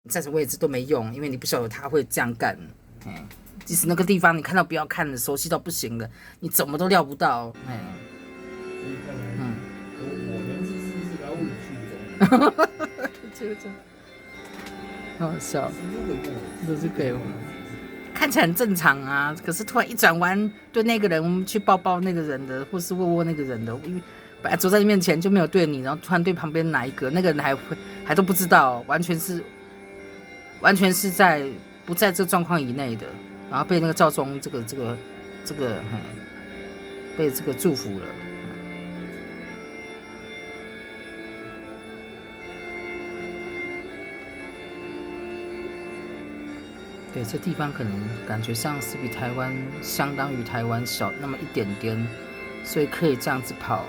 你站什么位置都没用，因为你不晓得他会这样干。即使那个地方你看到不要看的，熟悉到不行的，你怎么都料不到。我年纪是来物理系的，好好笑，都是鬼魂，看起来很正常啊，可是突然一转弯，对那个人，我们去抱抱那个人的，或是握握那个人的，因为本来走在你面前就没有对你，然后突然对旁边哪一个，那个人还都不知道，完全是不在这个状况以内的，然后被那个教宗这个被这个祝福了。对，这地方可能感觉上是比台湾相当于台湾小那么一点点，所以可以这样子跑，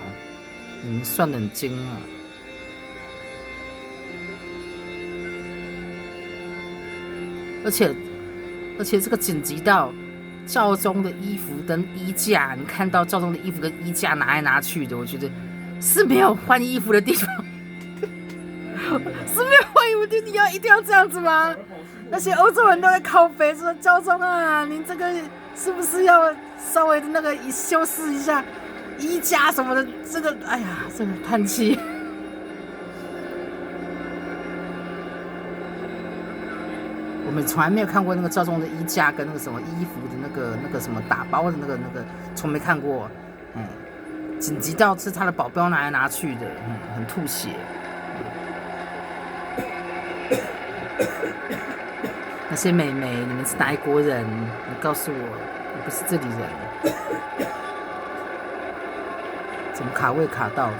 你们算得很精啊。而且这个紧急到教宗的衣服跟衣架，你看到教宗的衣服跟衣架拿来拿去的，我觉得是没有换衣服的地方，是没有换衣服的地方，一定要这样子吗？那些欧洲人都在靠北说教宗啊，您这个是不是要稍微的那个修饰一下衣架什么的？这个，哎呀，这个叹气。我们从来没有看过那个教宗的衣架跟那个什么衣服的那个什么打包的那个，从没看过。紧急到是他的保镖拿来拿去的，很吐血。那些美眉，你们是哪一国人？你告诉我，你不是这里人。怎么卡位卡到的？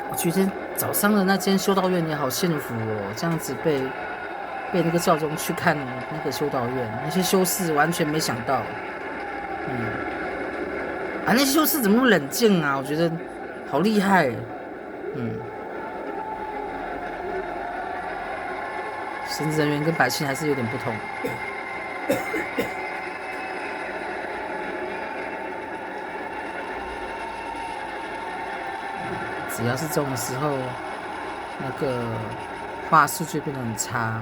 我觉得早上的那间修道院也好幸福哦，这样子被那个教宗去看那个修道院，那些修士完全没想到，那些修士怎么那么冷静啊？我觉得好厉害，神职人员跟百姓还是有点不同。只要是这种时候，那个话术就变得很差，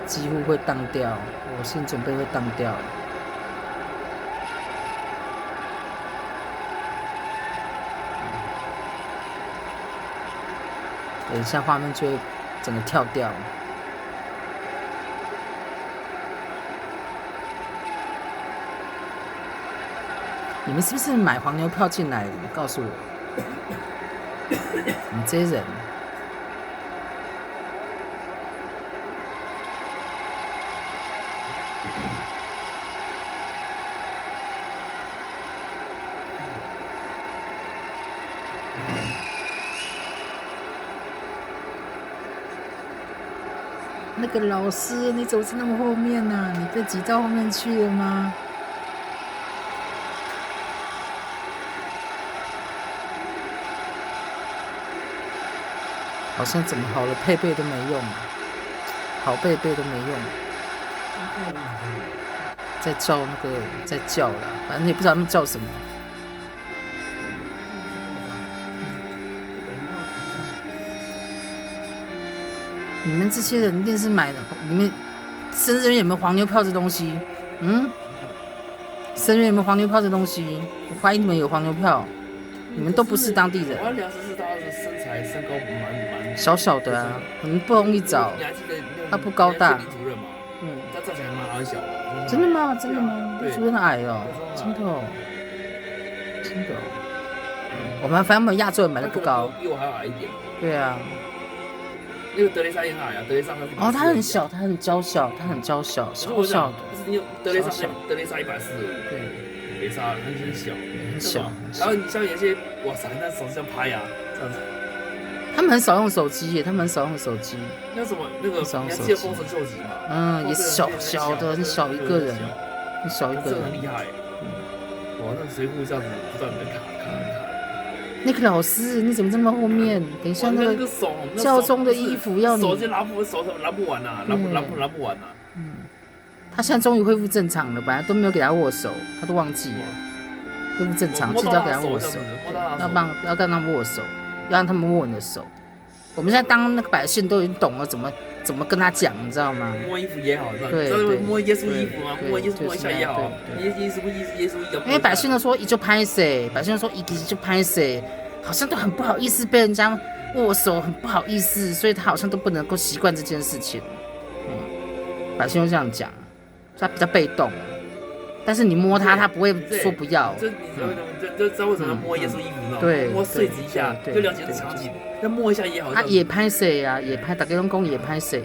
几乎会当掉，我心准备会当掉。等一下画面就会整个跳掉。你们是不是买黄牛票进来的？你告诉我。你这些人，那个老师，你怎么是那么后面呢？你被挤到后面去了吗？好像怎么好了配备都没用，好配备都没用，在叫了，反正也不知道他们叫什么。你们这些人一定是买的，你们生日有没有黄牛票这东西？生日有没有黄牛票这东西？我怀疑你们有黄牛票，你们都不是当地人。我梁是他的身高蛮小小的啊，很不容易找。他不高大。林主任嘛，他站起来蛮矮小的。真的吗？真的吗？林主任矮哦，真的哦，真的哦。我们反正我们亚洲人买的不高，比我还要矮一点。对啊。那个德雷莎也很矮啊，德雷莎哦，他很小，他很娇小，小小的。不是，德雷莎140，对，德雷莎很小，很小。然后你像有些，哇塞，那手这样拍啊，这样子。他们很少用手机耶，那什么那个，你还记得丰臣秀吉吗？也是小的，很小一个人，很小一个人，很厉害。哇，那水库这样子不断的卡。那个老师，你怎么这么后面？等一下那个手，教宗的衣服要你手就拉不完啊，拉不完啊。他现在终于恢复正常了，本来都没有给他握手，他都忘记了恢复正常，记得要给他握手，要跟他们握手，要让他们握你的手。我们现在当那个百姓都已经懂了怎么跟他讲，你知道吗？摸衣服也好，对，摸耶稣衣服嘛，摸耶稣摸一下也好，耶稣因为百姓都说一就拍谁，百姓都说一就拍谁，好像都很不好意思被人家握手，很不好意思，所以他好像都不能够习惯这件事情。百姓都这样讲，所以他比较被动。但是你摸他，他不会说不要。这知道为什么摸耶稣衣服呢？对，摸碎纸一下，就了解这场景。要摸一下也好。他也拍谁啊？也拍打给龙宫也拍谁？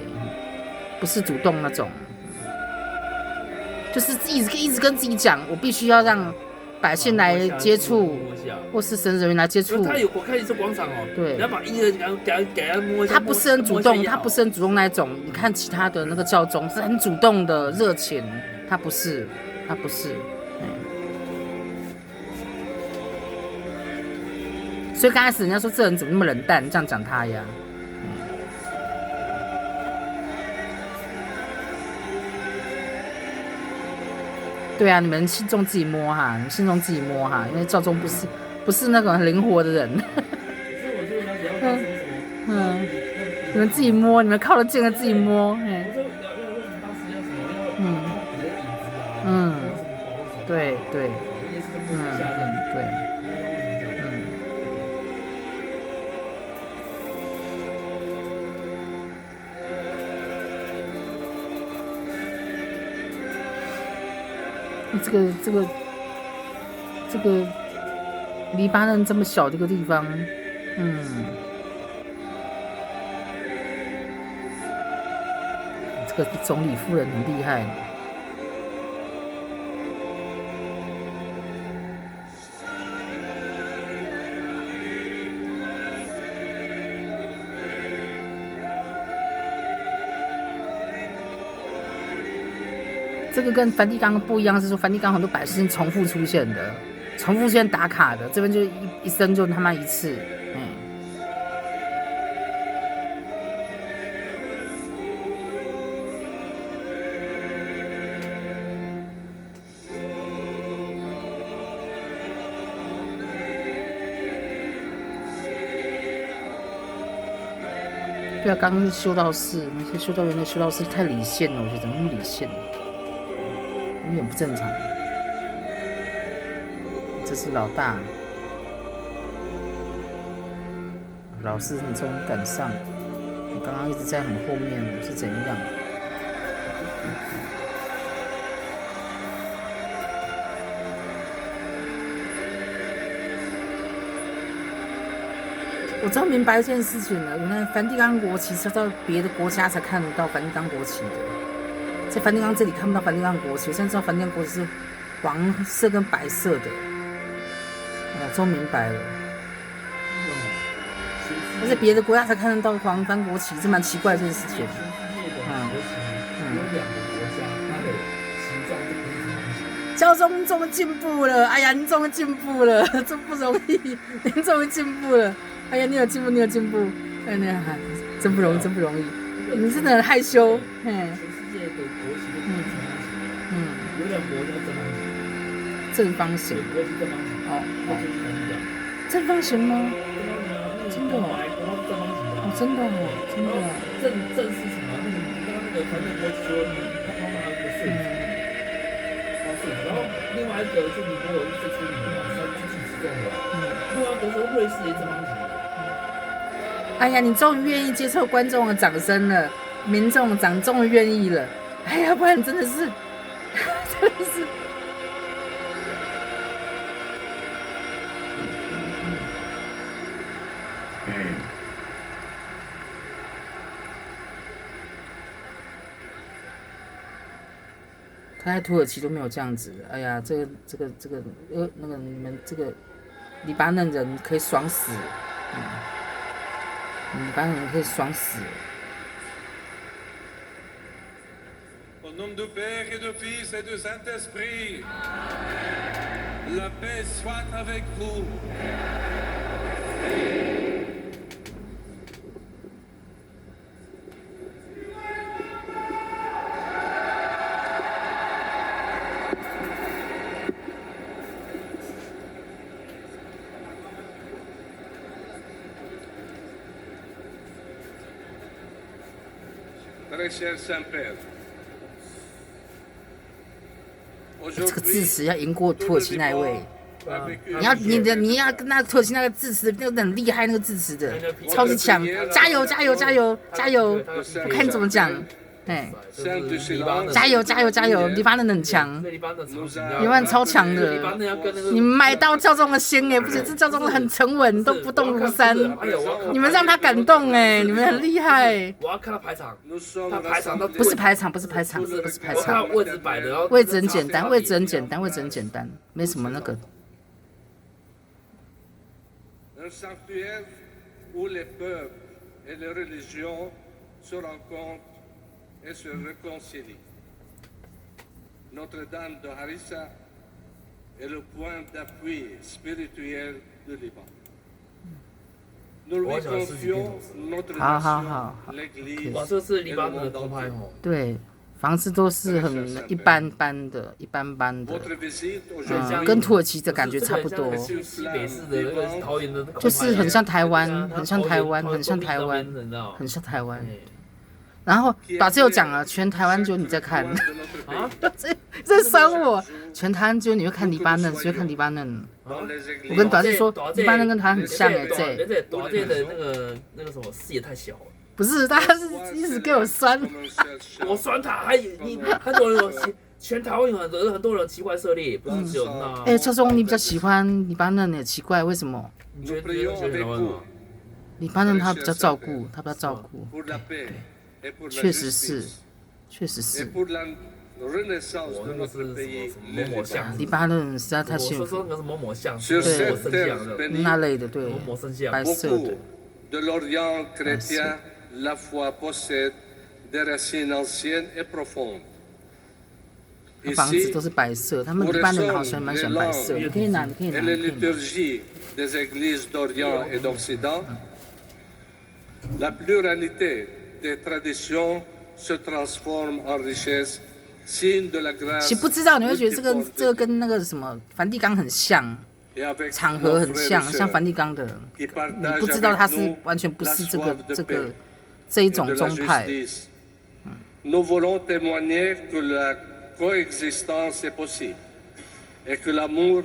不是主动那种，就是一直跟自己讲，我必须要让百姓来接触，或是神职人员来接触。我看你是广场哦，对，你要把婴儿给他摸一下。他不是很主动，他不是很主动那种。你看其他的那个教宗是很主动的、热情，他不是。所以刚开始人家说这人怎么那么冷淡，这样讲他呀。对啊，你们信众自己摸哈，你们信众自己摸哈，因为教宗不是那种很灵活的人。你们自己摸，你们靠得近的自己摸。对，对。这个黎巴嫩这么小的一个地方，这个总理夫人很厉害。这个跟梵蒂冈不一样，是说梵蒂冈很多百姓重复出现的，重复出现打卡的，这边就一生就他妈一次，对啊，刚刚是修道士，那些修道员的修道士太理性了，我觉得怎么那么理性？有点不正常。这是老大，老师你终于赶上，我刚刚一直在很后面，是怎样？我终于明白一件事情了，原来梵蒂冈国旗是到别的国家才看得到梵蒂冈国旗的。在梵蒂冈这里看不到梵蒂冈国旗，我现在知道梵蒂冈国旗是黄色跟白色的，我终于明白了。而且别的国家才看得到黄番国旗，这蛮奇怪的这件事情。有2个国家，它的形状都不是同形。教宗终于进步了，哎呀，您终于进步了，真不容易，您终于进步了，哎呀，你有进步，哎呀，真不容易，你真的很害羞，有2国叫正方形，国旗正方形，正方形吗？真的真的正是什么？刚刚那个传统国旗说，它旁边还有一个顺子，然后另外一个是尼泊尔是最出名的3支旗之中的，另外一个是瑞士也正方形。哎呀，你终于愿意接受观众的掌声了，民众终于愿意了，哎呀，不然真的是。他在土耳其都没有这样子，哎呀，那个你们这个黎巴嫩人可以爽死，黎巴嫩人可以爽死。Au nom du Père et du Fils et du Saint-Esprit, la paix soit avec vous. Très cher Saint-Père, 这个致 aujourd'hui, 辞要赢过土耳其那一位。 avec 你要跟那土耳其那个致辞的那个很厉害，那个致辞的超级强，加油加油加油加油！我看你怎么讲，哎， Saint du silence, 加油加油加油！黎巴嫩很强，黎巴嫩超强，黎巴嫩超强的。黎巴嫩要跟那个你们买到教宗的心哎，不是这教宗很沉稳，都不动如山。你们让他感动哎，你们很厉害。我要看他排场， nous sommes 他排场到 rassemblés 不是排场，不是排场，不是排我看场，位置摆的，然后位置很简单，位置很简单，位置很简单，没什么那个。 un sanctuaire où les peuples et les religions se rencontrent et se réconcilient. Notre-Dame de Harissa est le point d'appui spirituel du Liban. Nous lui confions notre nation, l'Église 哇，这是 et 黎 le 巴嫩的 monde 偷拍 entier. 哦。对，房子都是很一般般的，一般般的。 Votre visite 嗯， aujourd'hui 跟土耳其的感觉差不多，西北市的那个桃园的，就是很像台湾，很像台湾，很像台湾，你知道？很像台湾。然后把这有讲了，全台湾只有你在看， de notre pays. 这酸我，全台湾只有你会看黎巴嫩，只会看黎巴嫩。 Dans les 我跟 églises, 短弟说，黎巴嫩跟台湾很像哎，这对，短这的那个什么视野太小了。不是，他是一直给我酸。 comme un chercheur 我酸他，还有你很多人有全台湾有很多人奇怪涉猎，不是只有那。哎，教宗，你比较喜欢黎巴嫩也奇怪，为什么？你觉 Nous 得 prions 觉得 avec 台湾 vous 吗？黎巴嫩他比较照顾，他比较照顾， pour la paix et pour la 确实是 justice，确实 et 是。 pour la renaissance 我 de 那个是 notre pays, 什么 le 某某 Liban. 像，黎巴嫩实在太我幸福，说那个是某某像， Sur 某 cette 圣 terre 像的， bénie, 那类的，对，某某圣像。白色 beaucoup 的。 de l'Orient chrétien, la foi possède des racines anciennes et profondes. 房子 Ici, 都是白色，他们 où 黎巴嫩好 résonnent 像蛮 les 喜欢白色。 langues 你可以拿，你可以拿， et 你 les 可以拿。 liturgies des églises d'Orient et d'Occident, la pluralité des traditions se transforme en richesse, signe de la 其 grâce 实不知道你会觉得这个 multiforme 这个 de 跟那个什么梵蒂冈很像， Et avec 场合 nos 很 frères 像， et 像 sœurs 梵蒂冈的。 qui 你 partagent 不知道它 avec 是 nous 完全不 la 是这 soif 个 de 这 paix 个这一 et 种 de la 宗派。 justice. Nous voulons témoigner que la coexistence est possible et que l'amour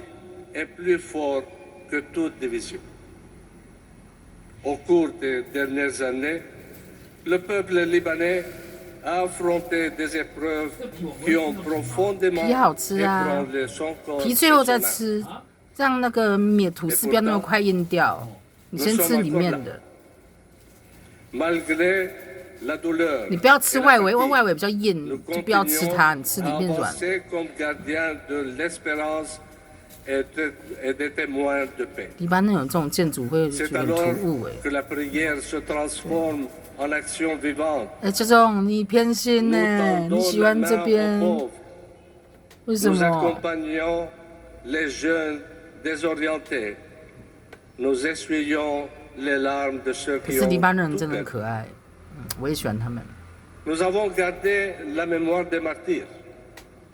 est plus fort que toute division. Au cours des dernières années, le peuple libanais a affronté des épreuves qui ont profondément 皮好吃啊， ébranlé son corps 皮 et 最后再 son âme. 吃，让那个吐司不要那么快硬掉。你先吃里面的， Malgré la douleur, 你不要吃 et la 外围， fatigue, 外围比较 nous 硬，就不要吃 continuons 它，你吃 à 里面软。 avancer comme gardiens de l'espérance et des témoins de paix. 黎巴嫩有这种建筑会觉 C'est 得很突 alors 兀哎。 que la prière se transforme en action vivante. 哎，教宗，你偏心 Nous 呢？你 tendons 喜 la 欢这 main aux 边？ pauvres. 为什 Nous 么？ accompagnons les jeunes désorientés. Nous essuyons les larmes de ceux 可 qui 是黎 ont 巴嫩人 tout 真的很 perdu. 可爱，我也喜欢他们。 Nous avons gardé la mémoire des martyrs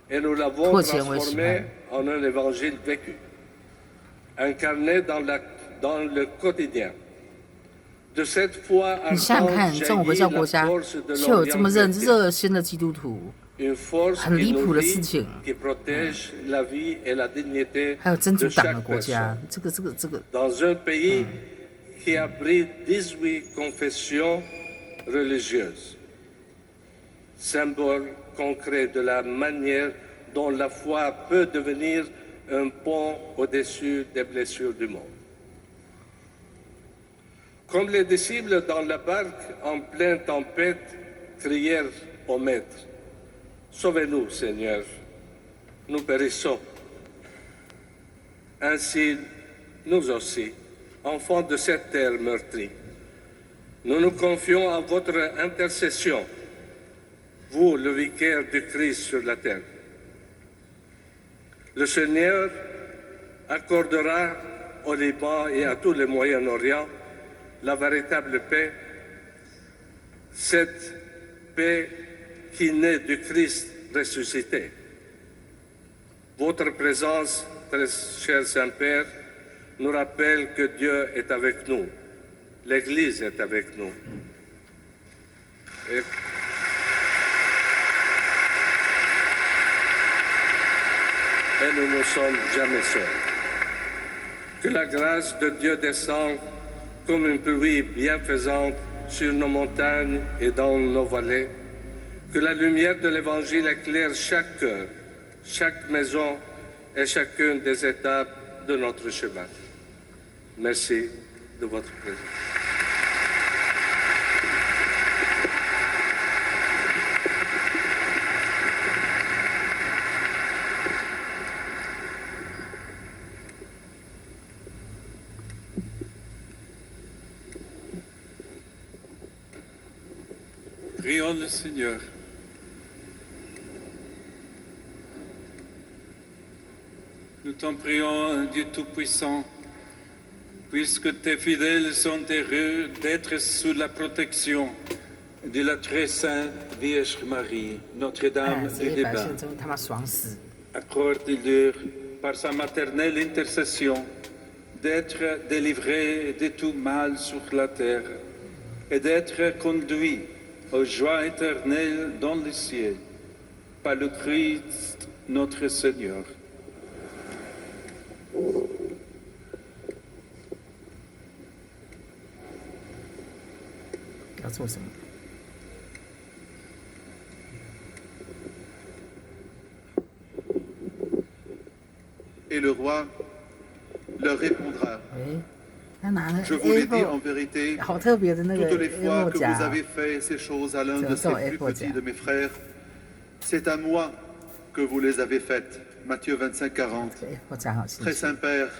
et nous l'avons Toi, tiens, ouais, transformé en un évangile vécu, incarné dans le quotidien. De cette foi 你想想 ardente 看，这种回 jaillit 教 la 国家 force de 却有这么 l'Orient chrétien, 热心的基督徒， une force 很 qui 离谱 nous 的 lie, 事情。 qui protège la vie et la dignité 还有真主 de 党的 chaque 国家 personne.，这个 Dans un pays qui abrite 18 confessions religieuses, symbole concret de la manière dont la foi peut devenir un pont au-dessus des blessures du monde. Comme les disciples dans la barque en pleine tempête crièrent au Maître, Sauve-nous, Seigneur, nous périssons. Ainsi, nous aussi, enfants de cette terre meurtrie, nous nous confions à votre intercession, vous, le vicaire du Christ sur la terre. Le Seigneur accordera au Liban et à tout le Moyen-Orient la véritable paix, cette paix qui naît du Christ ressuscité. Votre présence, très cher Saint-Père, nous rappelle que Dieu est avec nous. L'Église est avec nous. Et nous ne sommes jamais seuls. Que la grâce de Dieu descende comme une pluie bienfaisante sur nos montagnes et dans nos vallées. Que la lumière de l'Évangile éclaire chaque cœur, chaque maison et chacune des étapes de notre chemin. Merci de votre présence. Prions le Seigneur. Nous t'en prions, Dieu Tout-Puissant, puisque tes fidèles sont heureux d'être sous la protection de la très sainte Vierge Marie, 哎 Notre-Dame 呀，这 du 些百 Débat. 姓真他妈爽死！ Accorde-leur, par sa maternelle intercession, d'être délivrés de tout mal sur la terre et d'être conduits aux joies éternelles dans le ciel, par le Christ notre Seigneur.要做什么？ Et le roi leur répondra, 哎，他拿了 je vous l'ai dit en A4， vérité, 好特别的那个 toutes les fois A4 que vous 夹 avez fait ces choses à l'un de C'est un ces plus A4 petits de mes frères, c'est à moi que vous les avez faites. Matthieu 25, 40. A4 夹好谢 Très 谢。 Saint Père,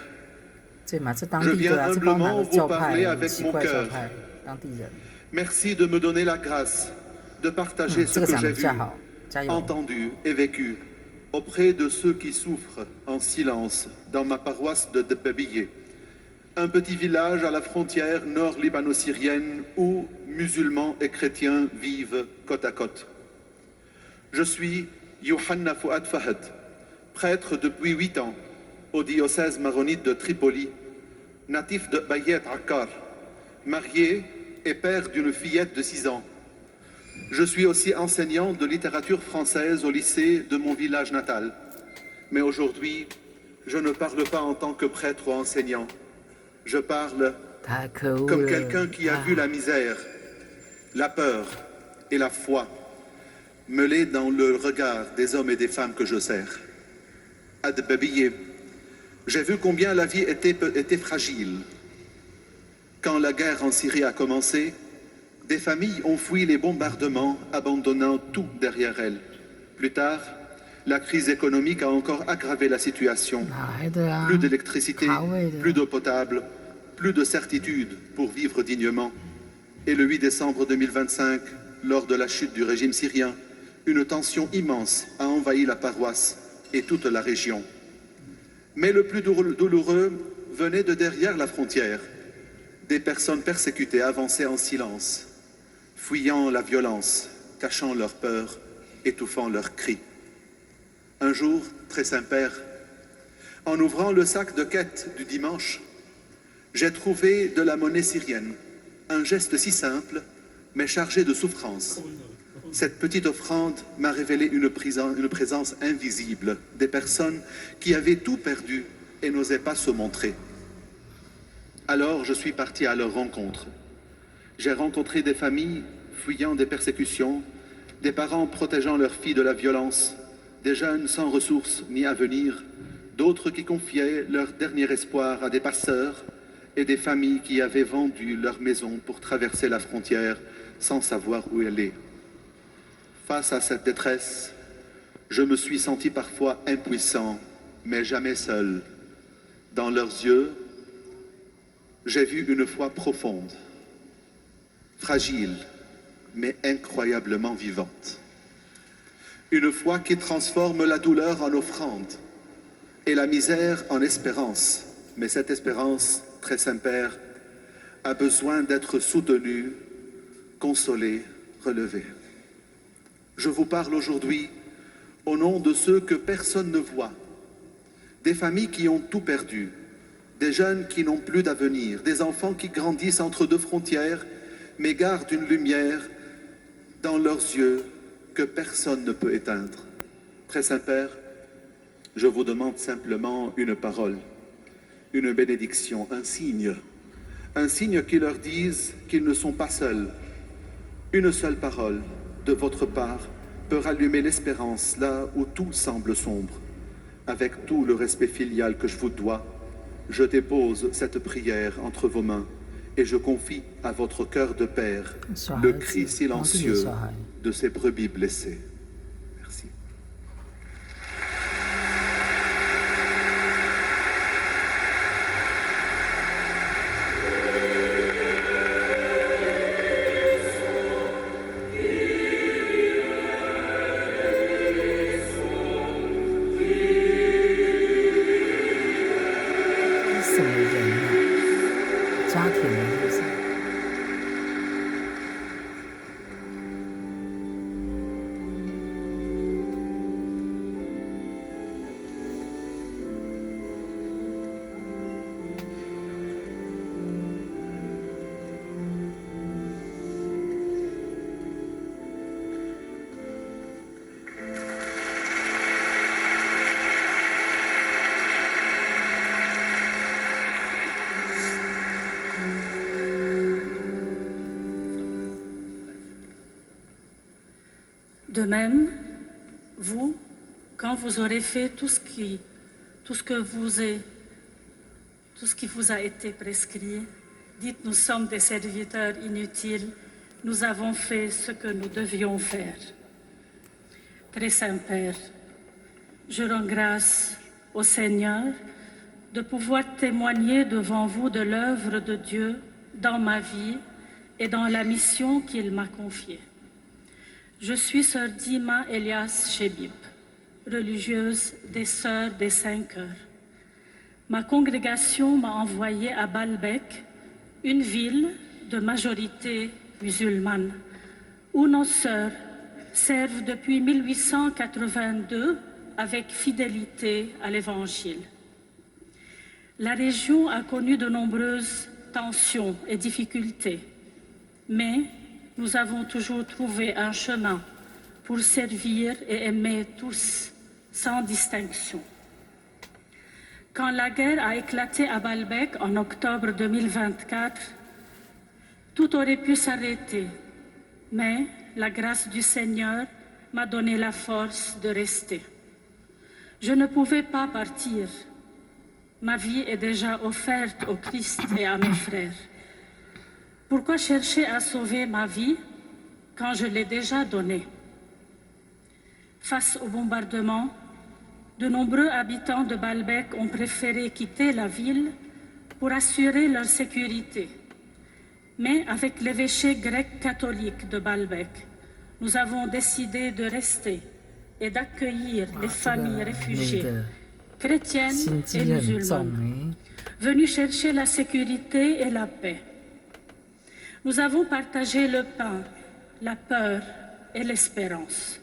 这嘛是当 Je 地的 viens 啊，这帮哪个 humblement 教 vous 派 parler 很 avec 奇 mon 怪教 cœur. 派，当地人。 merci de me donner la grâce de partager 这 ce 个 que 讲的 j'ai 比较 vu, 好，加油！ entendu et vécu auprès de ceux qui souffrent en silence dans ma paroisse de Debebiyé, un petit village à la frontière nord-libano-syrienne où musulmans et chrétiens vivent côte à côte. Je suis Yohanna Fouad Fahad, prêtre depuis 8 ans au diocèse maronite de Tripoli, natif de Bayet Akkar, marié et père d'une fillette de 6 ans. Je suis aussi enseignant de littérature française au lycée de mon village natal. Mais aujourd'hui, je ne parle pas en tant que prêtre ou enseignant. Je parle 太可恶 comme 了！ quelqu'un qui a 啊 vu la misère, la peur et la foi mêlées dans le regard des hommes et des femmes que je sers. À Debebiyé, j'ai vu combien la vie était fragile. Quand la guerre en Syrie a commencé, des familles ont fui les bombardements, abandonnant tout derrière elles. Plus tard, la crise économique a encore aggravé la situation. 哪来的啊？ Plus d'électricité, 卡位的。 plus d'eau potable, plus de certitude pour vivre dignement. Et le 8 décembre 2025, lors de la chute du régime syrien, une tension immense a envahi la paroisse et toute la région. Mais le plus douloureux venait de derrière la frontière. Des personnes persécutées avançaient en silence, fuyant la violence, cachant leur peur, étouffant leurs cris. Un jour, très Saint-Père, en ouvrant le sac de quête du dimanche, j'ai trouvé de la monnaie syrienne, un geste si simple, mais chargé de souffrance. Cette petite offrande m'a révélé une présence invisible des personnes qui avaient tout perdu et n'osaient pas se montrer. Alors je suis parti à leur rencontre. J'ai rencontré des familles fuyant des persécutions, des parents protégeant leurs filles de la violence, des jeunes sans ressources ni avenir, d'autres qui confiaient leur dernier espoir à des passeurs et des familles qui avaient vendu leur maison pour traverser la frontière sans savoir où aller. Face à cette détresse, je me suis senti parfois impuissant, mais jamais seul. Dans leurs yeux, j'ai vu une foi profonde, fragile, mais incroyablement vivante. Une foi qui transforme la douleur en offrande et la misère en espérance, mais cette espérance, très Saint-Père, a besoin d'être soutenue, consolée, relevée. Je vous parle aujourd'hui au nom de ceux que personne ne voit, des familles qui ont tout perdu, des jeunes qui n'ont plus d'avenir, des enfants qui grandissent entre deux frontières, mais gardent une lumière dans leurs yeux que personne ne peut éteindre. Très Saint-Père, je vous demande simplement une parole, une bénédiction, un signe qui leur dise qu'ils ne sont pas seuls. Une seule parole de votre part peut rallumer l'espérance là où tout semble sombre. Avec tout le respect filial que je vous dois, je dépose cette prière entre vos mains et je confie à votre cœur de père le cri silencieux de ces brebis blessées. Merci. De même, vous, quand vous aurez fait tout ce qui vous a été prescrit, dites, nous sommes des serviteurs inutiles, nous avons fait ce que nous devions faire. Très Saint-Père, je rends grâce au Seigneur de pouvoir témoigner devant vous de l'œuvre de Dieu dans ma vie et dans la mission qu'il m'a confiée. Je suis sœur Dima Elias Chebib, religieuse des Sœurs des 5 Heures. Ma congrégation m'a envoyée à Baalbek, une ville de majorité musulmane, où nos sœurs servent depuis 1882 avec fidélité à l'Évangile. La région a connu de nombreuses tensions et difficultés, mais nous avons toujours trouvé un chemin pour servir et aimer tous, sans distinction. Quand la guerre a éclaté à Baalbek en octobre 2024, tout aurait pu s'arrêter, mais la grâce du Seigneur m'a donné la force de rester. Je ne pouvais pas partir. Ma vie est déjà offerte au Christ et à mes frères. Pourquoi chercher à sauver ma vie quand je l'ai déjà donnée? Face au bombardement, de nombreux habitants de Baalbek ont préféré quitter la ville pour assurer leur sécurité. Mais avec l'évêché grec catholique de Baalbek, nous avons décidé de rester et d'accueillir les familles réfugiées, chrétiennes et musulmanes, venues chercher la sécurité et la paix. Nous avons partagé le pain, la peur et l'espérance.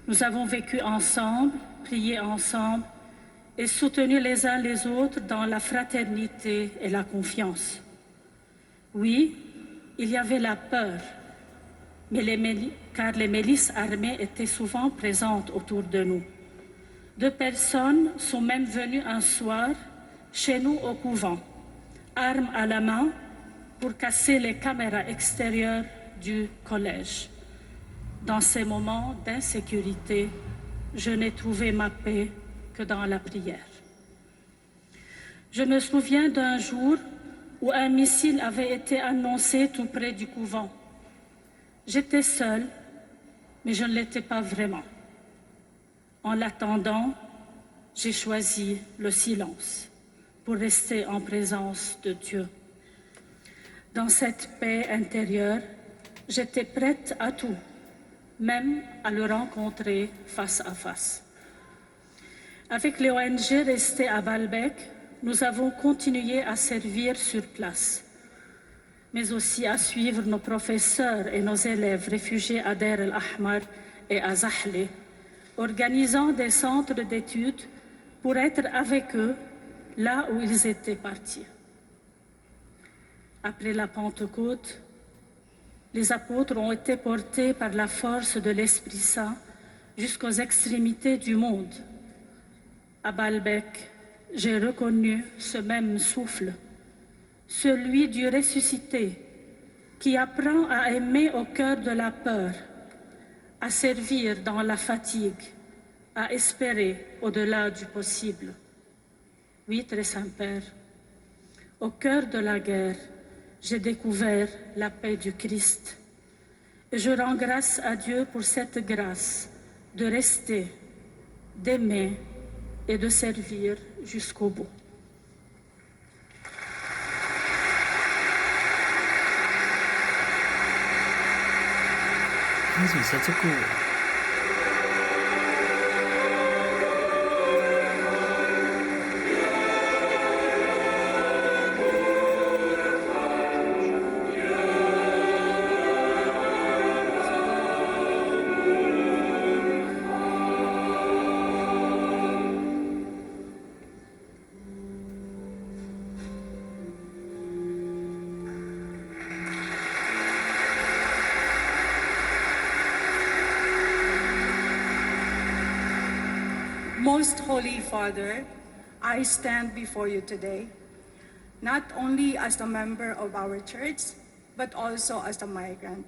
Nous avons vécu ensemble, prié ensemble et soutenu les uns les autres dans la fraternité et la confiance. Oui, il y avait la peur, car les milices armées étaient souvent présentes autour de nous. 2 personnes sont même venues un soir chez nous au couvent, armes à la main, pour casser les caméras extérieures du collège. Dans ces moments d'insécurité, je n'ai trouvé ma paix que dans la prière. Je me souviens d'un jour où un missile avait été annoncé tout près du couvent. J'étais seule, mais je ne l'étais pas vraiment. En l'attendant, j'ai choisi le silence pour rester en présence de Dieu. Dans cette paix intérieure, j'étais prête à tout, même à le rencontrer face à face. Avec les ONG restées à Baalbek, nous avons continué à servir sur place, mais aussi à suivre nos professeurs et nos élèves réfugiés à Deir el-Ahmar et à Zahle, organisant des centres d'études pour être avec eux là où ils étaient partis. Après la Pentecôte, les apôtres ont été portés par la force de l'Esprit Saint jusqu'aux extrémités du monde. À Baalbek, j'ai reconnu ce même souffle, celui du ressuscité, qui apprend à aimer au cœur de la peur, à servir dans la fatigue, à espérer au-delà du possible. Oui, très Saint-Père, au cœur de la guerre, j'ai découvert la paix du Christ. Et je rends grâce à Dieu pour cette grâce de rester, d'aimer et de servir jusqu'au bout. Most Holy Father, I stand before you today, not only as a member of our church, but also as a migrant.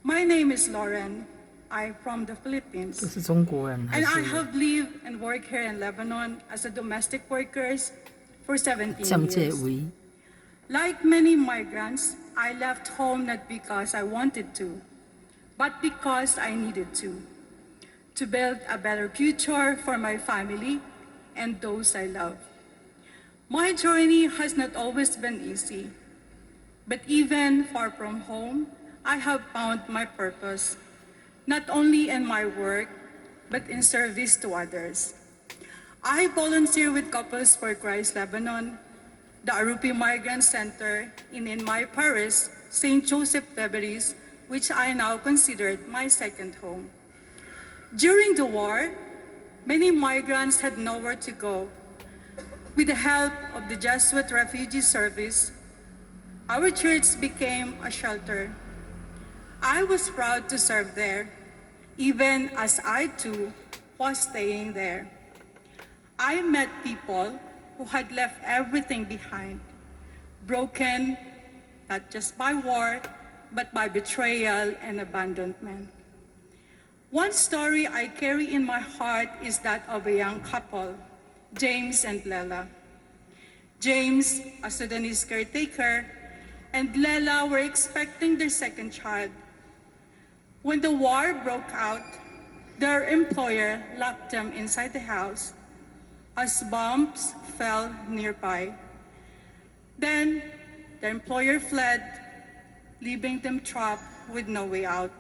My name is Lauren. I'm from the Philippines. 这是中国人还 And I 是 have lived and worked here in Lebanon as a domestic worker for 17 降界 years. 为？ Like many migrants, I left home not because I wanted to, but because I needed to build a better future for my family and those I love. My journey has not always been easy, but even far from home, I have found my purpose, not only in my work, but in service to others. I volunteer with Couples for Christ Lebanon, the Arupi Migrant Center, and in my parish, St. Joseph Lebanese, which I now considered my second home. During the war, many migrants had nowhere to go. With the help of the Jesuit Refugee Service, our church became a shelter. I was proud to serve there, even as I too was staying there. I met people who had left everything behind, broken not just by war, but by betrayal and abandonment. One story I carry in my heart is that of a young couple, James and Lela. James, a Sudanese caretaker, and Lela were expecting their second child. When the war broke out, their employer locked them inside the house as bombs fell nearby. Then their employer fled, leaving them trapped with no way out.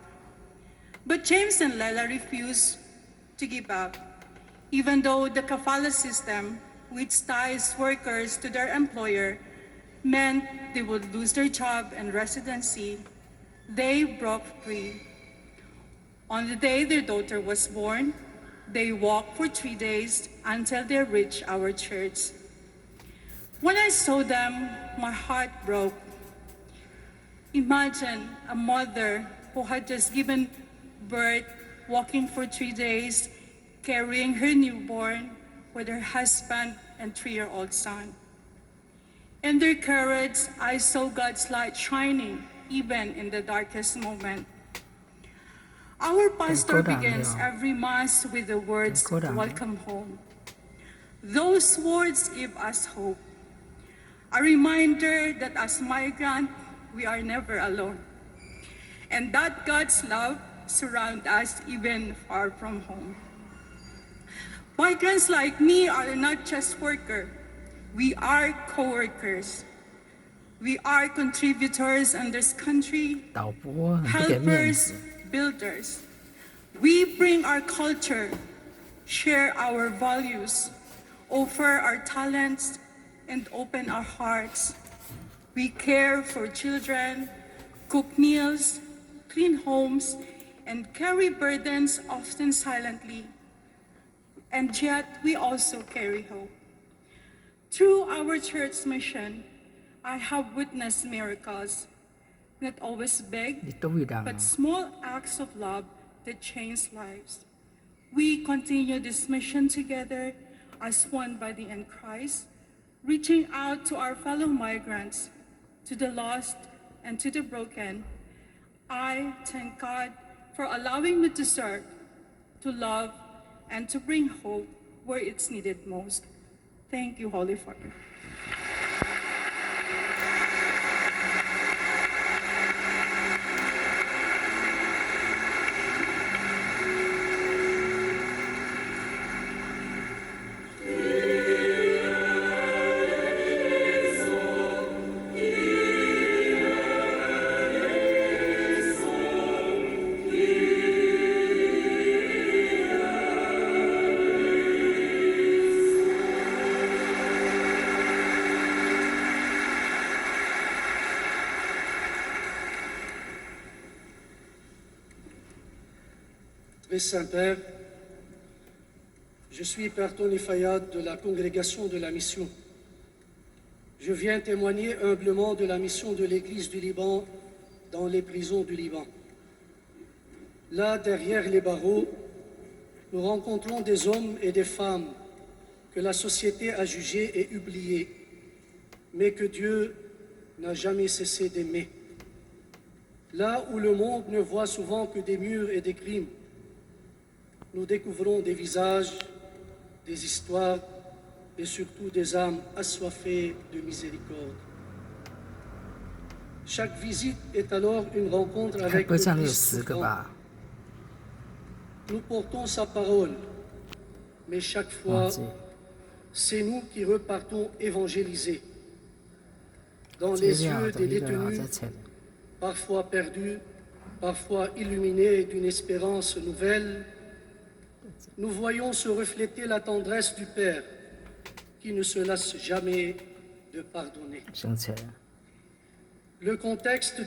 But James and Lela refused to give up. Even though the kafala system, which ties workers to their employer, meant they would lose their job and residency, they broke free. On the day their daughter was born, they walked for 3 days until they reached our church. When I saw them, my heart broke. Imagine a mother who had just given birth, walking for 3 days, carrying her newborn with her husband and 3-year-old son. In their courage, I saw God's light shining even in the darkest moment. Our pastor begins every Mass with the words, "Welcome home." Those words give us hope, a reminder that as migrants, we are never alone, and that God's love surrounds us even far from home. Migrants like me are not just workers, we are co-workers. We are contributors in this country, 导播很不给面 helpers, 子， builders. We bring our culture, share our values, offer our talents, and open our hearts. We care for children, cook meals, clean homes, and carry burdens often silently. And yet, we also carry hope. Through our church mission, I have witnessed miracles, not always big, 你都会让啊 but small acts of love that change lives. We continue this mission together as one body in Christ, reaching out to our fellow migrants, to the lost, and to the broken. I thank God for allowing me to serve, to love, and to bring hope where it's needed most. Thank you, Holy Father. Très Saint-Père, je suis Pertoni Fayad de la Congrégation de la Mission. Je viens témoigner humblement de la mission de l'Église du Liban dans les prisons du Liban. Là, derrière les barreaux, nous rencontrons des hommes et des femmes que la société a jugés et oubliés, mais que Dieu n'a jamais cessé d'aimer. Là où le monde ne voit souvent que des murs et des crimes, nous découvrons des visages, des histoires et surtout des âmes assoiffées de miséricorde. Chaque visite est alors une rencontre 该 avec 不会 le 这样有 Christ 10个 souffrant. 吧？ Nous portons sa parole, mais chaque fois, 忘记 c'est nous qui repartons évangéliser. Dans 资 les 料 yeux 的 des 一个啊， détenus, 在前面。 parfois perdus, parfois illuminés d'une espérance nouvelle, nous voyons se refléter la tendresse du Père qui ne se lasse jamais de pardonner. 升起来了。 Le contexte